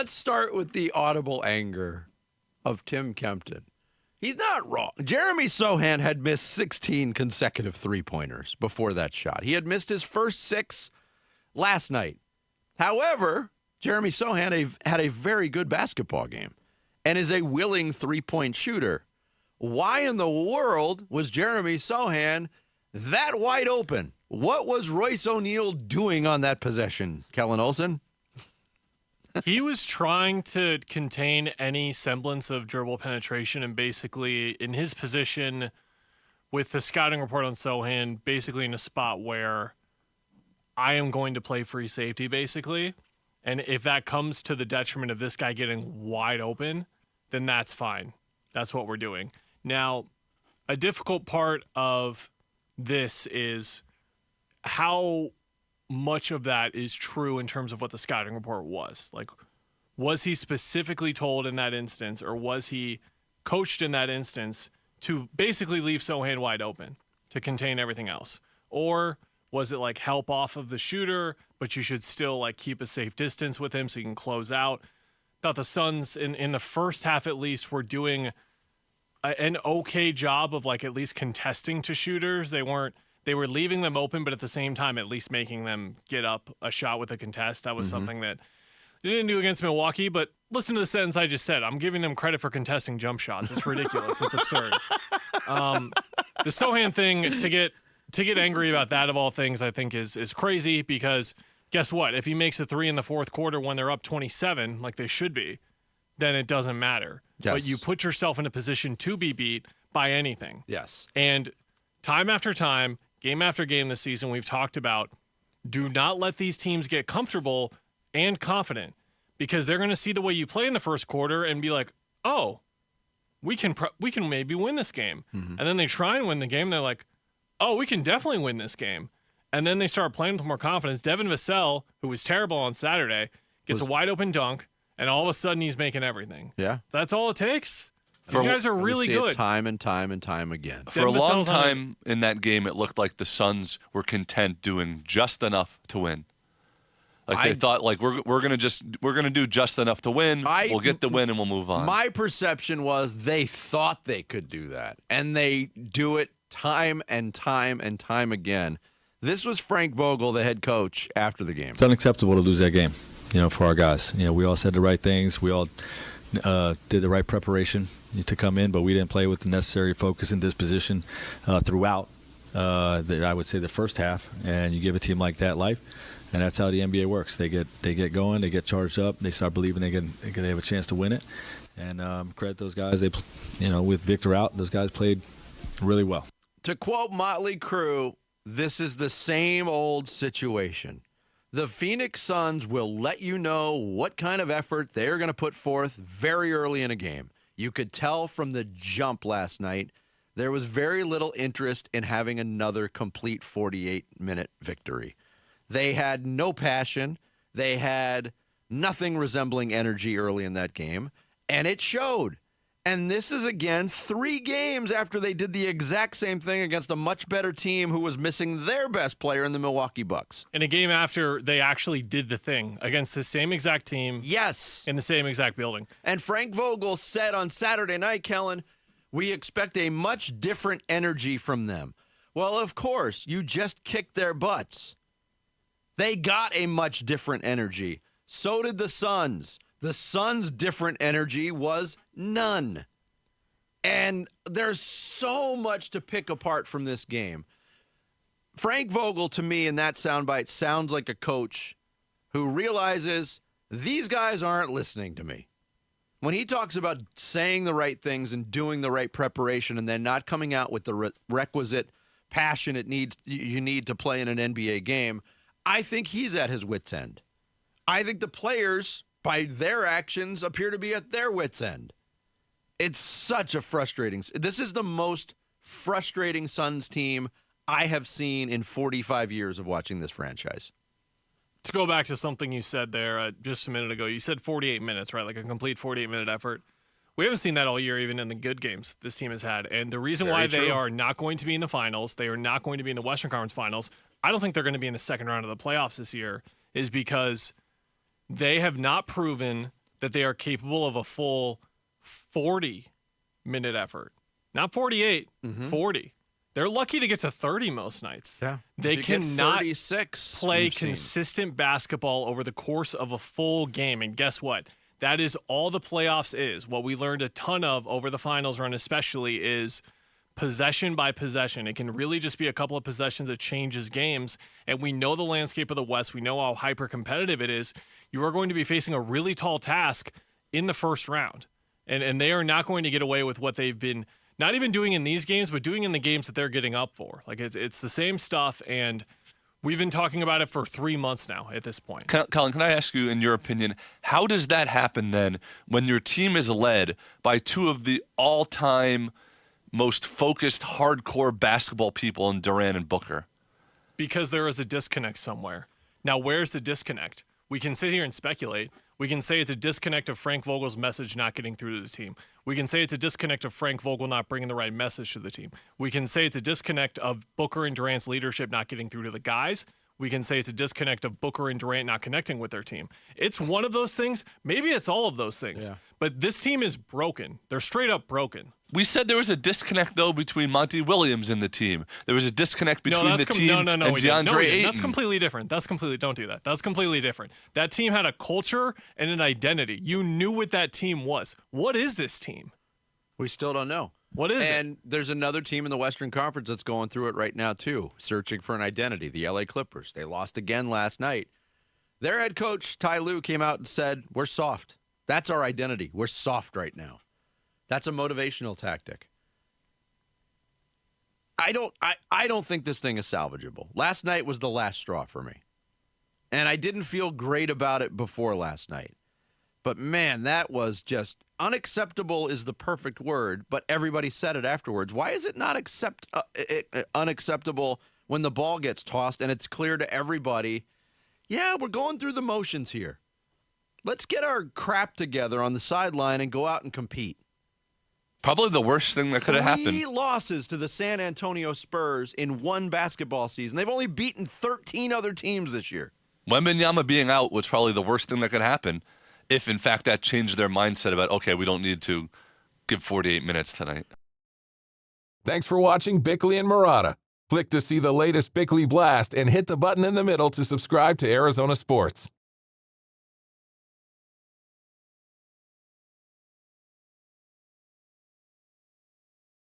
let's start with the audible anger of Tim Kempton. He's not wrong. Jeremy Sohan had missed 16 consecutive three-pointers before that shot. He had missed his first 6 last night. However, Jeremy Sohan had a very good basketball game and is a willing three-point shooter. Why in the world was Jeremy Sohan that wide open? What was Royce O'Neal doing on that possession, Kellan Olson? He was trying to contain any semblance of dribble penetration, and basically in his position with the scouting report on Sohan, basically in a spot where I am going to play free safety, basically. And if that comes to the detriment of this guy getting wide open, then that's fine. That's what we're doing. Now, a difficult part of this is how much of that is true in terms of what the scouting report was. Like, was he specifically told in that instance, or was he coached in that instance to basically leave Sohan wide open to contain everything else? Or was it like help off of the shooter, but you should still like keep a safe distance with him so you can close out? Thought the Suns in the first half at least were doing an okay job of like at least contesting to shooters. They were leaving them open, but at the same time, at least making them get up a shot with a contest. That was something that they didn't do against Milwaukee, but listen to the sentence I just said. I'm giving them credit for contesting jump shots. It's ridiculous. It's absurd. The Sohan thing, to get angry about that of all things, I think is crazy, because guess what? If he makes a 3 in the fourth quarter when they're up 27, like they should be, then it doesn't matter. Yes. But you put yourself in a position to be beat by anything. Yes. And time after time, game after game this season, we've talked about, do not let these teams get comfortable and confident, because they're going to see the way you play in the first quarter and be like, oh, we can maybe win this game. And then they try and win the game. They're like, oh, we can definitely win this game. And then they start playing with more confidence. Devin Vassell, who was terrible on Saturday, gets a wide open dunk, and all of a sudden he's making everything. Yeah. That's all it takes. These guys are really good. Time and time and time again. For a long time in that game, it looked like the Suns were content doing just enough to win. Like they thought, like we're gonna do just enough to win. We'll get the win and we'll move on. My perception was they thought they could do that, and they do it time and time and time again. This was Frank Vogel, the head coach, after the game. It's unacceptable to lose that game, for our guys. We all said the right things. We all did the right preparation to come in, but we didn't play with the necessary focus and disposition throughout, I would say, the first half. And you give a team like that life, and that's how the NBA works. They get going, they get charged up, they start believing they have a chance to win it. And credit those guys. With Victor out, those guys played really well. To quote Motley Crue, this is the same old situation. The Phoenix Suns will let you know what kind of effort they're going to put forth very early in a game. You could tell from the jump last night there was very little interest in having another complete 48-minute victory. They had no passion. They had nothing resembling energy early in that game, and it showed. And this is, again, 3 games after they did the exact same thing against a much better team who was missing their best player in the Milwaukee Bucks. In a game after they actually did the thing against the same exact team. Yes. In the same exact building. And Frank Vogel said on Saturday night, Kellan, we expect a much different energy from them. Well, of course, you just kicked their butts. They got a much different energy. So did the Suns. The Suns' different energy was none. And there's so much to pick apart from this game. Frank Vogel, to me, in that soundbite, sounds like a coach who realizes these guys aren't listening to me. When he talks about saying the right things and doing the right preparation and then not coming out with the requisite passion you need to play in an NBA game, I think he's at his wit's end. I think the players, by their actions, appear to be at their wit's end. It's such a frustrating. This is the most frustrating Suns team I have seen in 45 years of watching this franchise. To go back to something you said there just a minute ago, you said 48 minutes, right? Like a complete 48-minute effort. We haven't seen that all year, even in the good games this team has had. And the reason why they are not going to be in the finals, they are not going to be in the Western Conference Finals, I don't think they're going to be in the second round of the playoffs this year, is because they have not proven that they are capable of a full 40-minute effort. Not 48, 40. They're lucky to get to 30 most nights. Yeah. They cannot 36, play consistent basketball over the course of a full game. And guess what? That is all the playoffs is. What we learned a ton of over the finals run especially is possession by possession. It can really just be a couple of possessions that changes games. And we know the landscape of the West. We know how hyper-competitive it is. You are going to be facing a really tall task in the first round. And they are not going to get away with what they've been not even doing in these games, but doing in the games that they're getting up for. Like, it's the same stuff, and we've been talking about it for 3 months now at this point. Colin, can I ask you, in your opinion, how does that happen then when your team is led by two of the all-time most focused, hardcore basketball people in Durant and Booker? Because there is a disconnect somewhere. Now, where's the disconnect? We can sit here and speculate. We can say it's a disconnect of Frank Vogel's message not getting through to the team. We can say it's a disconnect of Frank Vogel not bringing the right message to the team. We can say it's a disconnect of Booker and Durant's leadership not getting through to the guys. We can say it's a disconnect of Booker and Durant not connecting with their team. It's one of those things. Maybe it's all of those things. Yeah. But this team is broken. They're straight up broken. We said there was a disconnect, though, between Monty Williams and the team. There was a disconnect between the team and DeAndre Ayton. That's completely different. Don't do that. That's completely different. That team had a culture and an identity. You knew what that team was. What is this team? We still don't know. What is it? And there's another team in the Western Conference that's going through it right now, too, searching for an identity, the LA Clippers. They lost again last night. Their head coach, Ty Lue, came out and said, we're soft. That's our identity. We're soft right now. That's a motivational tactic. I don't think this thing is salvageable. Last night was the last straw for me. And I didn't feel great about it before last night. But, man, that was just unacceptable is the perfect word, but everybody said it afterwards. Why is it not unacceptable when the ball gets tossed and it's clear to everybody, yeah, we're going through the motions here. Let's get our crap together on the sideline and go out and compete. Probably the worst thing that could have happened. 3 losses to the San Antonio Spurs in one basketball season. They've only beaten 13 other teams this year. Wembanyama being out was probably the worst thing that could happen if, in fact, that changed their mindset about, okay, we don't need to give 48 minutes tonight. Thanks for watching Bickley and Marotta. Click to see the latest Bickley Blast and hit the button in the middle to subscribe to Arizona Sports.